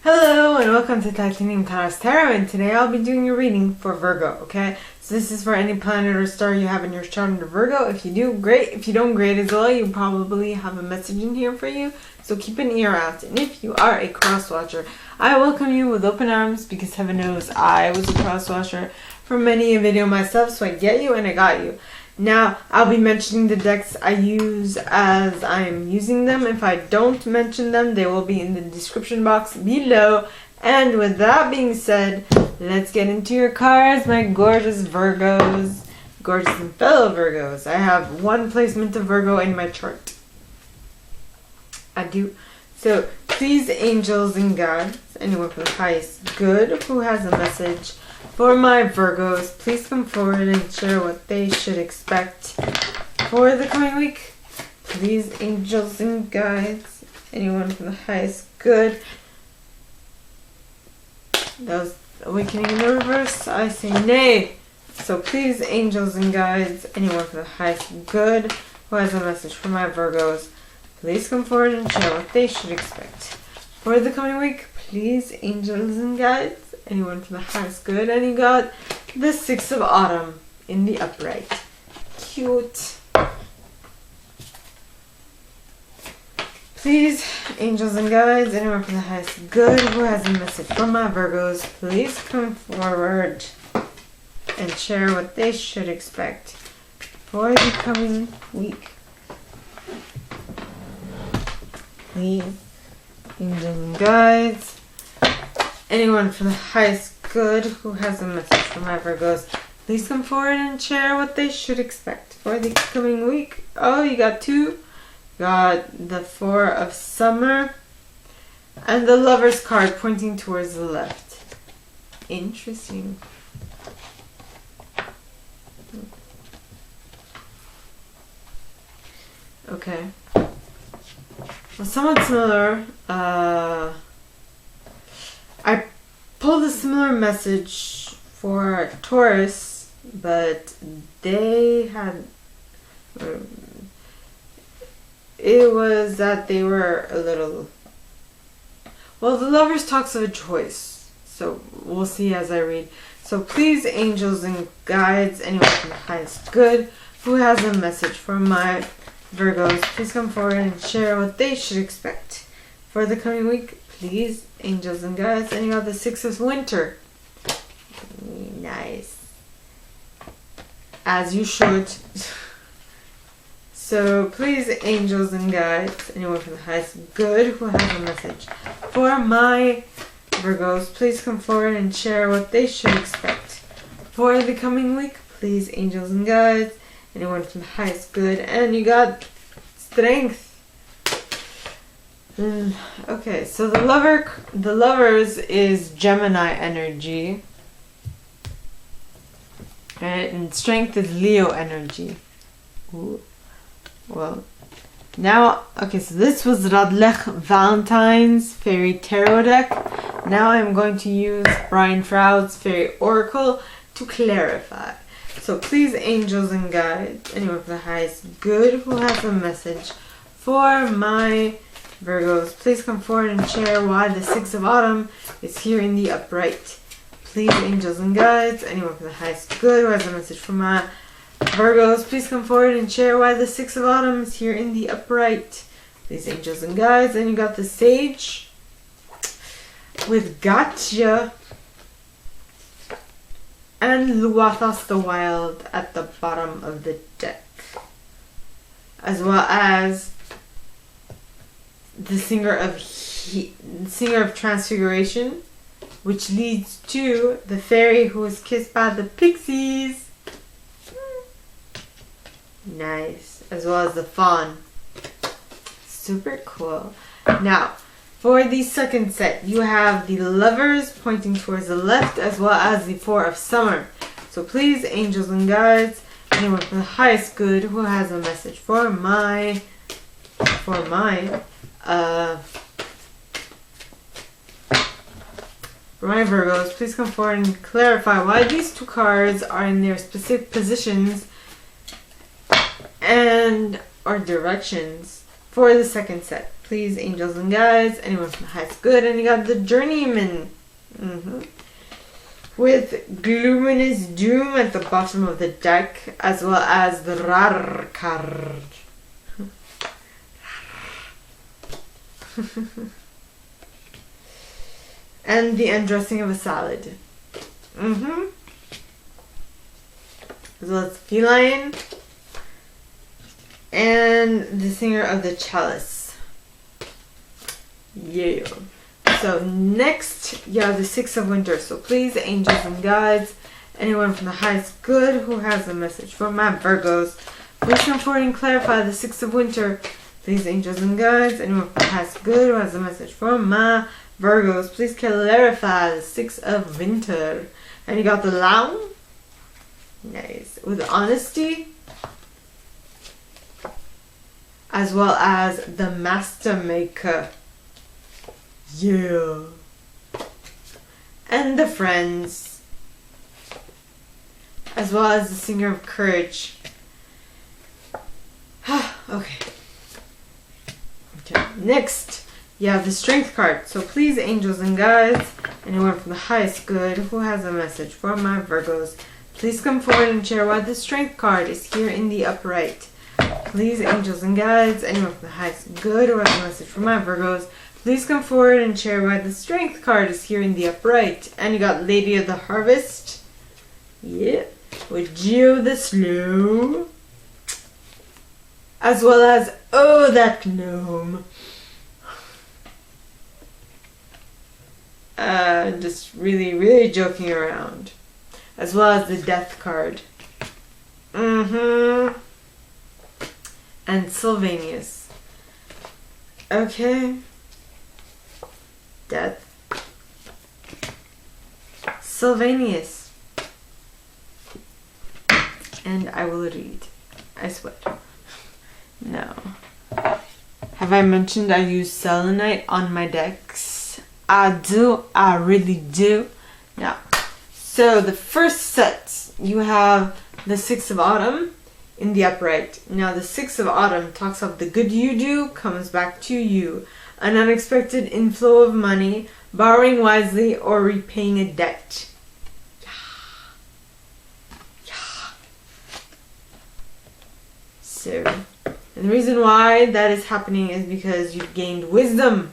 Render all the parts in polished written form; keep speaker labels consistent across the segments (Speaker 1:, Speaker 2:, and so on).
Speaker 1: Hello and welcome to Titanium Tarot, and today I'll be doing your reading for Virgo, okay? So this is for any planet or star you have in your chart under Virgo. If you do, great. If you don't, great as well. You probably have a message in here for you, so keep an ear out. And if you are a cross watcher, I welcome you with open arms because heaven knows I was a cross watcher for many a video myself, so I get you and I got you. Now, I'll be mentioning the decks I use as I'm using them. If I don't mention them, they will be in the description box below. And with that being said, let's get into your cards, my gorgeous Virgos. Gorgeous and fellow Virgos. I have one placement of Virgo in my chart. I do. So, please, angels and guides, anyone from the highest good who has a message for my Virgos, please come forward and share what they should expect for the coming week. Please, angels and guides, anyone from the highest good. That was awakening in the reverse. I say nay. So please, angels and guides, anyone from the highest good who has a message for my Virgos, please come forward and share what they should expect for the coming week. Please, angels and guides, anyone from the highest good. And you got the Six of Autumn in the upright. Cute. Please, angels and guides, anyone from the highest good who has a message for my Virgos, please come forward and share what they should expect for the coming week. Please, angels and guides, anyone from the highest good who has a message for my Virgos, please come forward and share what they should expect for the coming week. Oh, you got two. Got the Four of Summer and the Lover's card pointing towards the left. Interesting. Okay. Well, somewhat similar. I pulled a similar message for Taurus, but they had... it was that they were a little... Well, the Lovers talks of a choice, so we'll see as I read. So please, angels and guides, anyone from the highest good who has a message for my Virgos, please come forward and share what they should expect for the coming week. Please, angels and guides, and you got the Six of Winter. Nice. As you should. So please, angels and guides, anyone from the highest good who has a message for my Virgos, please come forward and share what they should expect for the coming week. Please, angels and guides, anyone from the highest good. And you got Strength. Okay, so the Lovers is Gemini energy, and Strength is Leo energy. Ooh. Well, now, okay, so this was Radleigh Valentine's Fairy Tarot deck. Now I'm going to use Brian Froud's Fairy Oracle to clarify. So please, angels and guides, anyone from the highest good who has a message for my Virgos, please come forward and share why the Six of Autumn is here in the upright. Please, angels and guides, anyone from the highest good who has a message for my Virgos, please come forward and share why the Six of Autumn is here in the upright. Please, angels and guides. And you got the Sage with Gotcha and Luathos the Wild at the bottom of the deck, as well as the Singer of Transfiguration, which leads to the fairy who was kissed by the pixies. Nice. As well as the Fawn. Super cool. Now, for the second set, you have the Lovers pointing towards the left, as well as the Four of Summer. So please, angels and guides, anyone from the highest good who has a message for my Virgos, please come forward and clarify why these two cards are in their specific positions and or directions for the second set. Please, angels and guides, anyone from the highest good. And you got the journeyman. With gloominess doom at the bottom of the deck, as well as the rar card. And the undressing of a salad. As well as feline. And the singer of the chalice. Yeah. So next, you have the Six of Winter. So please, angels and guides, anyone from the highest good who has a message for my Virgos, please come forward and clarify the Six of Winter. Please, angels and guides, anyone from the highest good who has a message for my Virgos, please clarify the Six of Winter. And you got the Lamb. Nice. With honesty. As well as the Master Maker. Yeah. And the Friends. As well as the Singer of Courage. Okay. Next, you have the Strength card. So please, angels and guides, anyone from the highest good who has a message for my Virgos, please come forward and share why the Strength card is here in the upright. Please, angels and guides, anyone from the highest good who has a message for my Virgos, please come forward and share why the Strength card is here in the upright. And you got Lady of the Harvest. Yeah. With Geo the Slow. As well as, oh, that gnome. Just really joking around. As well as the Death card. And Sylvanus. Okay. Death. Sylvanus. And I will read. I swear. No. Have I mentioned I use selenite on my decks? I do. I really do. Now, so the first set, you have the Six of Autumn in the upright. Now, the Six of Autumn talks of the good you do comes back to you. An unexpected inflow of money, borrowing wisely, or repaying a debt. So, and the reason why that is happening is because you've gained wisdom,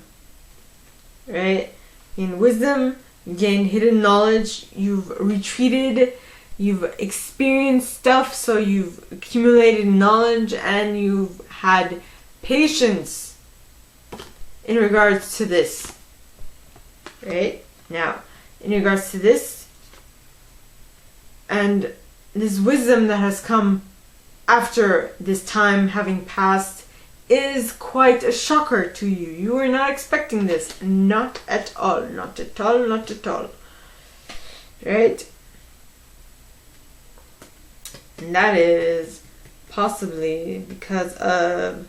Speaker 1: right? In wisdom, you gained hidden knowledge, you've retreated, you've experienced stuff, so you've accumulated knowledge, and you've had patience in regards to this, right? Now, in regards to this, and this wisdom that has come after this time having passed is quite a shocker to you. You were not expecting this. Not at all. Not at all. Not at all. Right? And that is possibly because of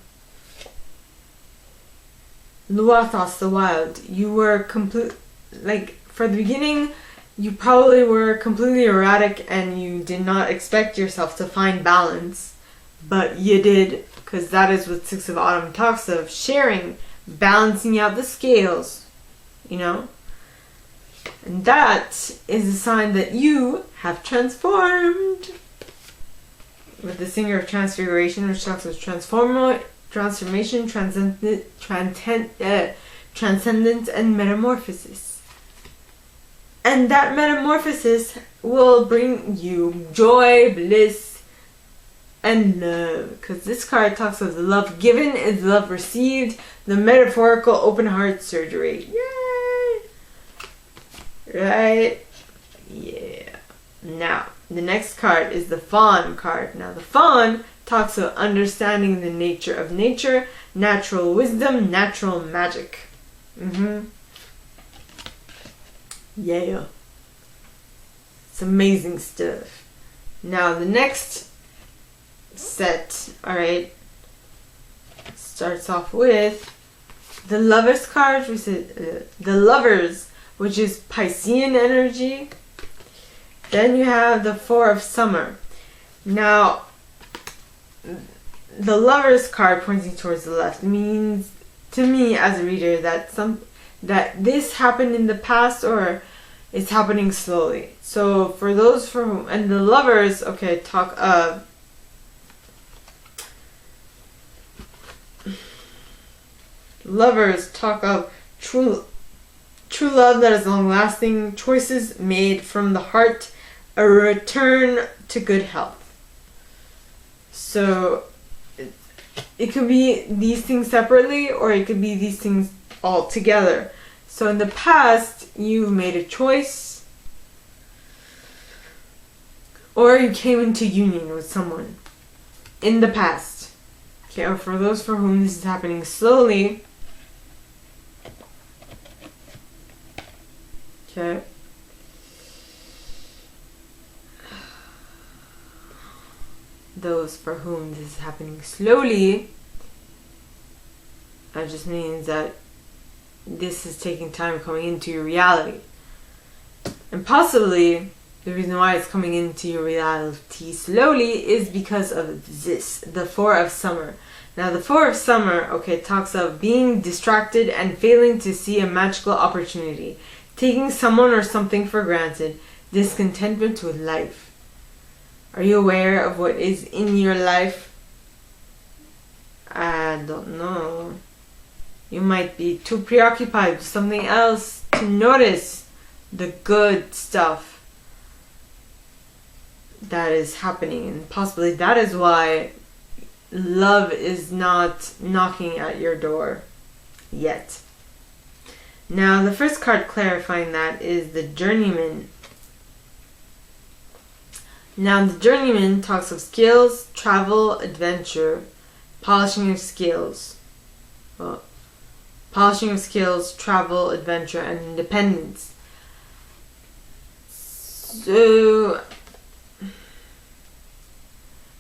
Speaker 1: Luathos the Wild. You were for the beginning, you probably were completely erratic and you did not expect yourself to find balance, but you did, because that is what Six of Autumn talks of, sharing, balancing out the scales, you know? And that is a sign that you have transformed. With the Singer of Transfiguration, which talks of transformation, transcendence, and metamorphosis. And that metamorphosis will bring you joy, bliss, and love. Because this card talks of the love given is love received. The metaphorical open heart surgery. Yay! Right? Yeah. Now, the next card is the Fawn card. Now, the Fawn talks of understanding the nature of nature, natural wisdom, natural magic. Yeah. It's amazing stuff. Now, the next set, alright, starts off with the Lovers card, which is the Lovers, which is Piscean energy. Then you have the Four of Summer. Now, the Lovers card pointing towards the left means to me as a reader that this happened in the past or it's happening slowly. So for those for whom, and the Lovers, okay, talk of Lovers talk of true love that is long lasting, choices made from the heart, a return to good health. So it could be these things separately, or it could be these things all together. So in the past, you've made a choice, or you came into union with someone in the past. Okay, or for those for whom this is happening slowly. Okay. Those for whom this is happening slowly, that just means that this is taking time coming into your reality. And possibly the reason why it's coming into your reality slowly is because of this, the Four of Summer. Now the Four of Summer, okay, talks of being distracted and failing to see a magical opportunity, taking someone or something for granted, discontentment with life. Are you aware of what is in your life? I don't know. You might be too preoccupied with something else to notice the good stuff that is happening. And possibly that is why love is not knocking at your door yet. Now, the first card clarifying that is the Journeyman. Now, the Journeyman talks of skills, travel, adventure, polishing of skills. Well, polishing of skills, travel, adventure, and independence. So,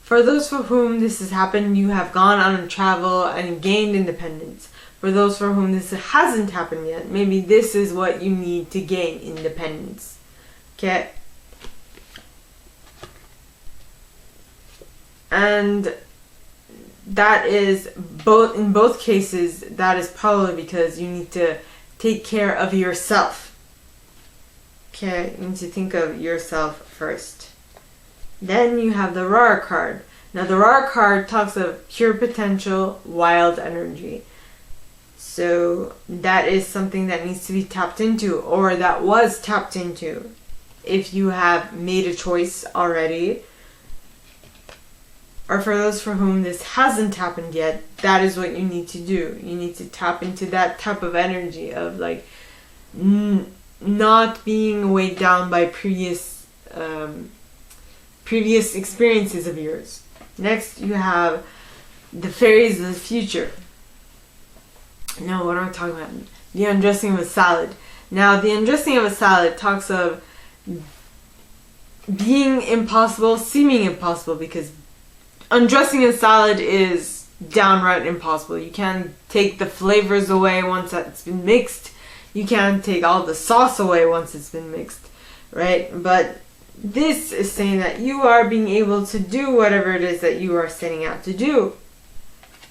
Speaker 1: for those for whom this has happened, you have gone on travel and gained independence. For those for whom this hasn't happened yet, maybe this is what you need to gain independence. Okay? And that is in both cases, that is probably because you need to take care of yourself. Okay, you need to think of yourself first. Then you have the Rar card. Now the Rar card talks of pure potential, wild energy. So that is something that needs to be tapped into, or that was tapped into. If you have made a choice already, or for those for whom this hasn't happened yet, that is what you need to do. You need to tap into that type of energy of like not being weighed down by previous experiences of yours. Next, you have the Fairies of the future. Now, what am I talking about? The undressing of a salad. Now, the undressing of a salad talks of being impossible, seeming impossible, because undressing a salad is downright impossible. You can't take the flavors away once that's been mixed. You can't take all the sauce away once it's been mixed, right? But this is saying that you are being able to do whatever it is that you are setting out to do.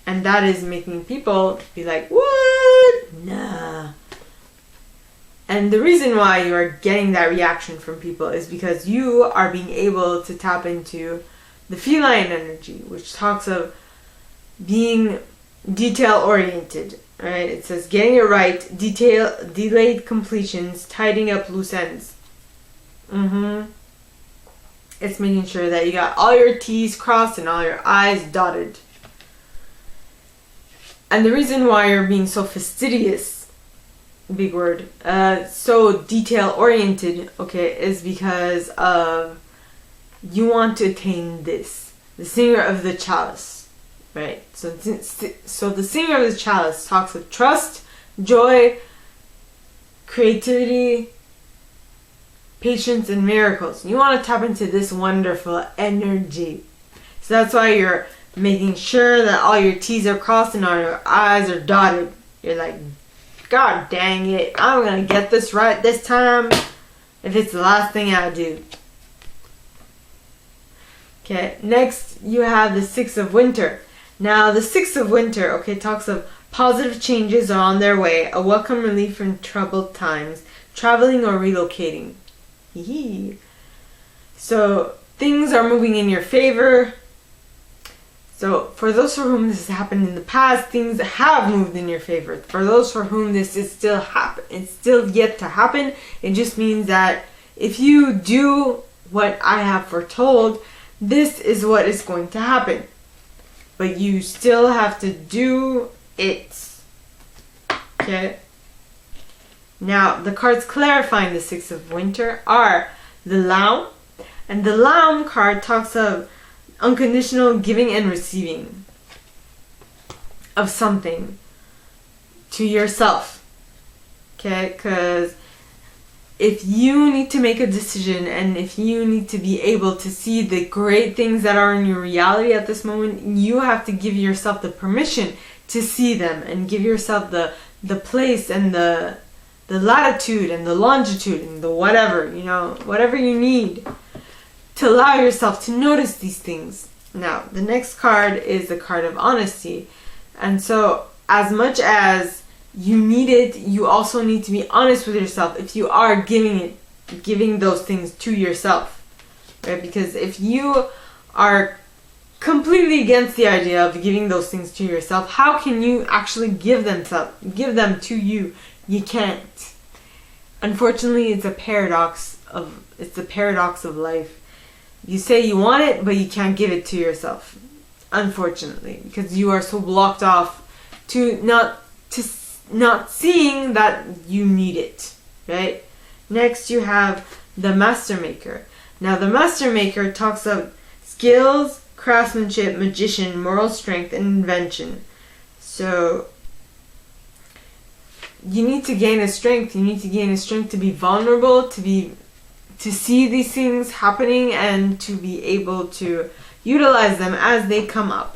Speaker 1: And that is making people be like, what? Nah. And the reason why you are getting that reaction from people is because you are being able to tap into the feline energy, which talks of being detail-oriented. Right? It says getting it right, delayed completions, tidying up loose ends. It's making sure that you got all your T's crossed and all your I's dotted. And the reason why you're being so fastidious, big word, so detail-oriented, okay, is because of you want to attain this. The singer of the chalice, right? So the singer of the chalice talks of trust, joy, creativity, patience, and miracles. You want to tap into this wonderful energy. So that's why you're making sure that all your T's are crossed and all your I's are dotted. You're like, God dang it, I'm going to get this right this time if it's the last thing I do. Okay, next you have the Six of Winter. Now the Six of Winter, okay, talks of Positive changes are on their way. A welcome relief from troubled times. Traveling or relocating. Hee. So things are moving in your favor. So for those for whom this has happened in the past, things have moved in your favor. For those for whom this is it's still yet to happen, it just means that if you do what I have foretold, this is what is going to happen. But you still have to do it. Okay? Now, the cards clarifying the Six of Winter are the Lamb. And the Lamb card talks of unconditional giving and receiving of something to yourself. Okay? Because if you need to make a decision and if you need to be able to see the great things that are in your reality at this moment, you have to give yourself the permission to see them and give yourself the place and the latitude and the longitude and the whatever, whatever you need to allow yourself to notice these things. Now, the next card is the card of honesty. And so, as much as you need it, you also need to be honest with yourself if you are giving those things to yourself. Right? Because if you are completely against the idea of giving those things to yourself, how can you actually give them to you? You can't. Unfortunately, it's a paradox of life. You say you want it, but you can't give it to yourself. Unfortunately, because you are so blocked off to not seeing that you need it, right? Next, you have the Master Maker. Now, the Master Maker talks of skills, craftsmanship, magician, moral strength, and invention. So, you need to gain a strength. You need to gain a strength to be vulnerable, to see these things happening, and to be able to utilize them as they come up.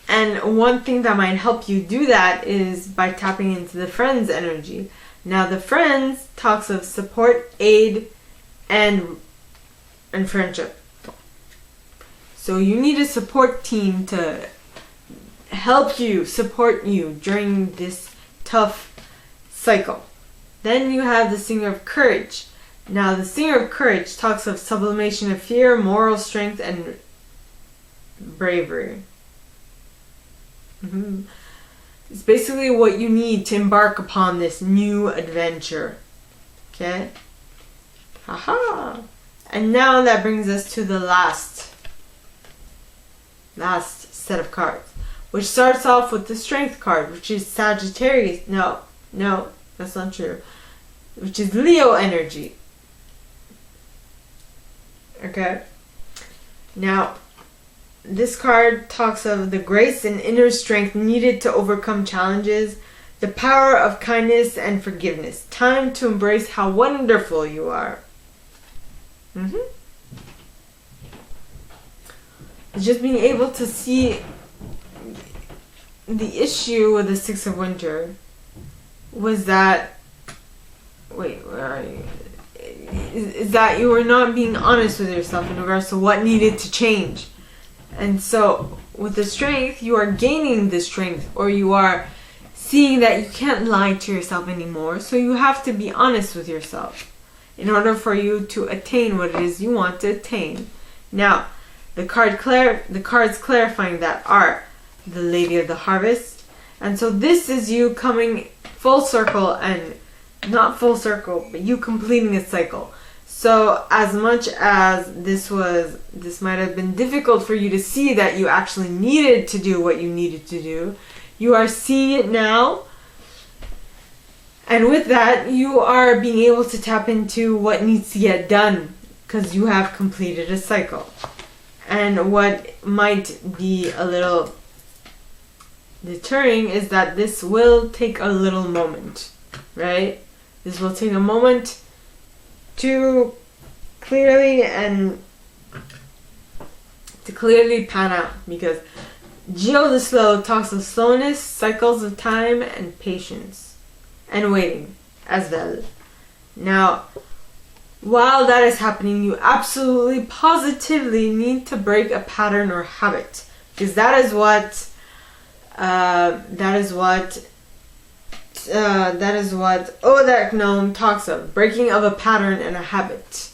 Speaker 1: And one thing that might help you do that is by tapping into the Friends energy. Now, the Friends talks of support, aid, and friendship. So you need a support team to help you, support you during this tough cycle. Then you have the Singer of Courage. Now, the Singer of Courage talks of sublimation of fear, moral strength, and bravery. It's basically what you need to embark upon this new adventure. Okay? Haha! And now that brings us to the last set of cards, which starts off with the Strength card, which is Sagittarius. No, that's not true. Which is Leo energy. Okay? Now, this card talks of the grace and inner strength needed to overcome challenges, the power of kindness and forgiveness. Time to embrace how wonderful you are. Just being able to see the issue with the Six of Winter was that, where are you? Is that you were not being honest with yourself in regards to what needed to change. And so, with the Strength, you are gaining the strength, or you are seeing that you can't lie to yourself anymore. So you have to be honest with yourself in order for you to attain what it is you want to attain. Now, the cards clarifying that are the Lady of the Harvest. And so this is you coming full circle, and not full circle, but you completing a cycle. So as much as this might have been difficult for you to see that you actually needed to do what you needed to do, you are seeing it now. And with that, you are being able to tap into what needs to get done because you have completed a cycle. And what might be a little deterring is that this will take a little moment, right? This will take a moment to clearly pan out, because Geo the Slow talks of slowness, cycles of time, and patience, and waiting as well. Now, while that is happening, you absolutely, positively need to break a pattern or habit. because that is what Odak Gnome talks of, breaking of a pattern and a habit.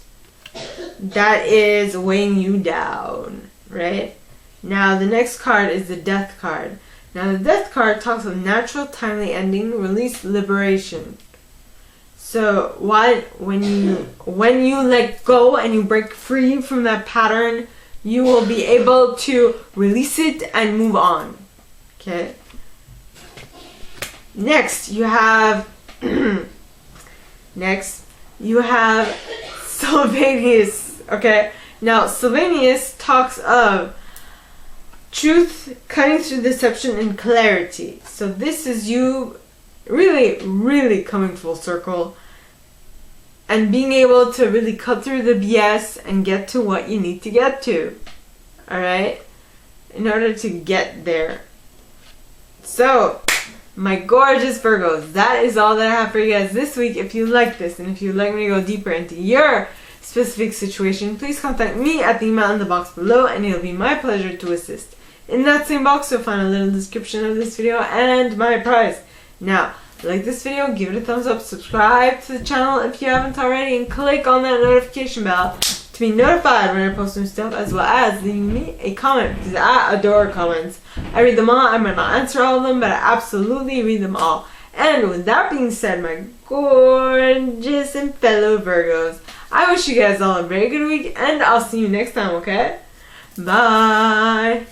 Speaker 1: That is weighing you down, right? Now the next card is the Death card. Now the Death card talks of natural, timely ending, release, liberation. So when you let go and you break free from that pattern, you will be able to release it and move on. Okay. Next you have Sylvanus. Okay. Now Sylvanus talks of truth cutting through deception and clarity. So this is you really coming full circle and being able to really cut through the BS and get to what you need to get to. Alright? In order to get there. So, my gorgeous Virgos, that is all that I have for you guys this week. If you like this and if you'd like me to go deeper into your specific situation, please contact me at the email in the box below and it'll be my pleasure to assist. In that same box you'll find a little description of this video and my prize. Now, like this video, give it a thumbs up, subscribe to the channel if you haven't already, and click on that notification bell to be notified when I post new stuff, as well as leaving me a comment, because I adore comments. I read them all. I might not answer all of them, but I absolutely read them all. And with that being said, my gorgeous and fellow Virgos, I wish you guys all a very good week, and I'll see you next time, okay? Bye!